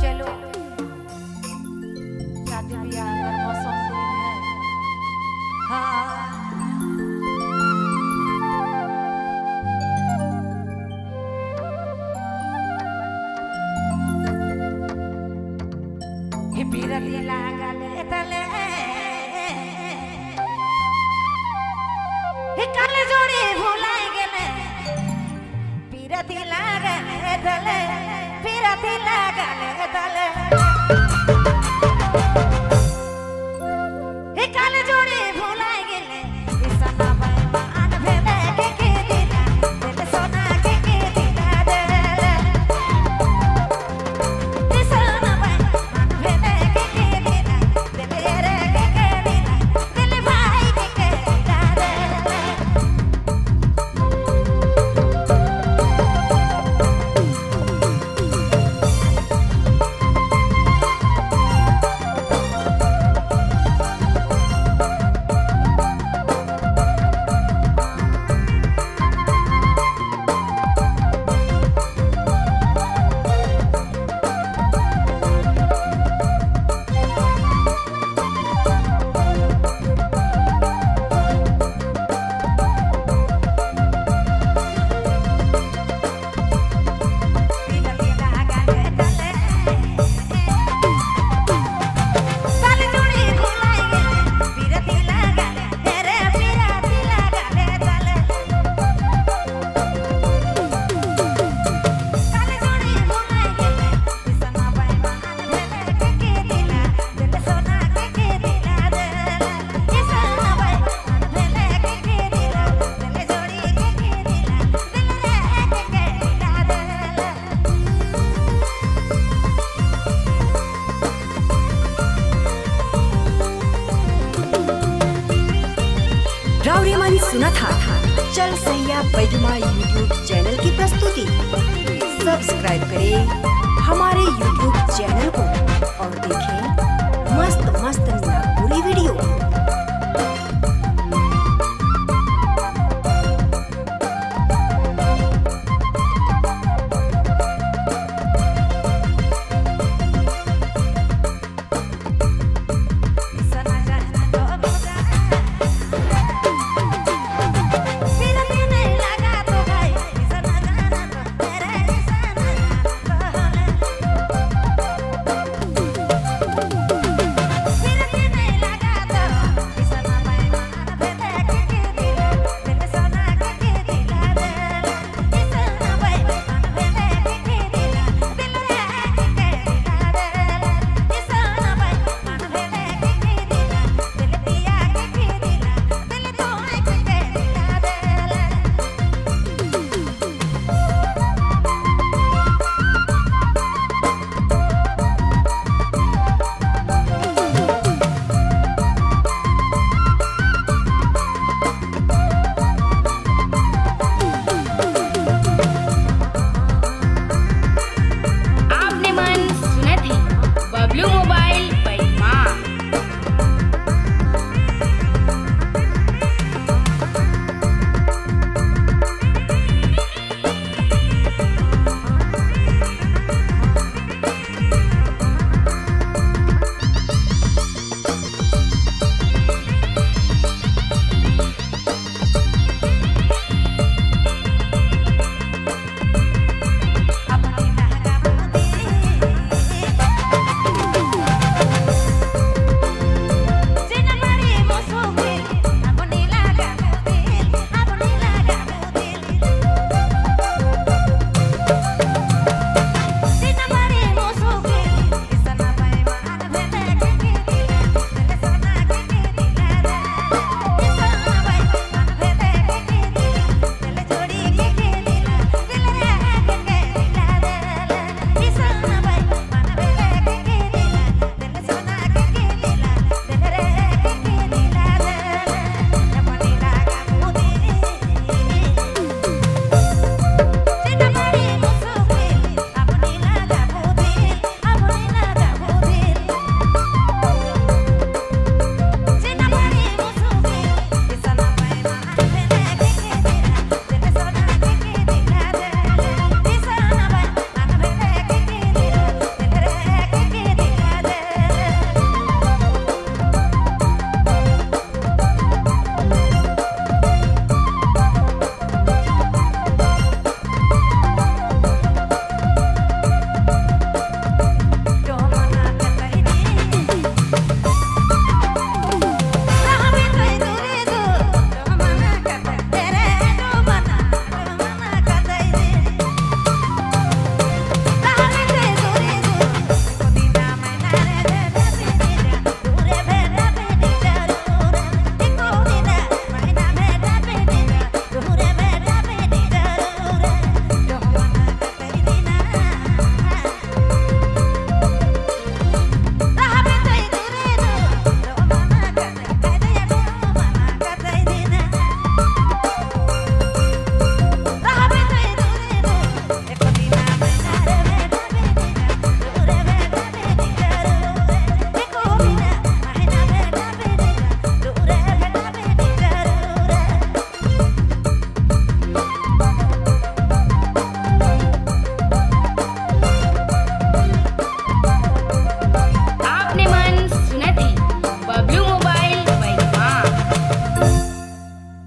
चलो शादी ब्याह का मौसम है। हाँ ये पीरती लागले तले हे काले जोड़ी भुलाए गेले पीरती लागले तले पीरती लागले तले हे काले जोड़ी भुलाए गेले सना बेमान भेले के दिला दिल सोना के दिला दे सना बेमान भेले के दिला दिल रे के दिला दिल भाई के दिला दे रावरीमानी सुना था चल सैया बैजुमा यूट्यूब चैनल की प्रस्तुति। सब्सक्राइब करें हमारे यूट्यूब चैनल को।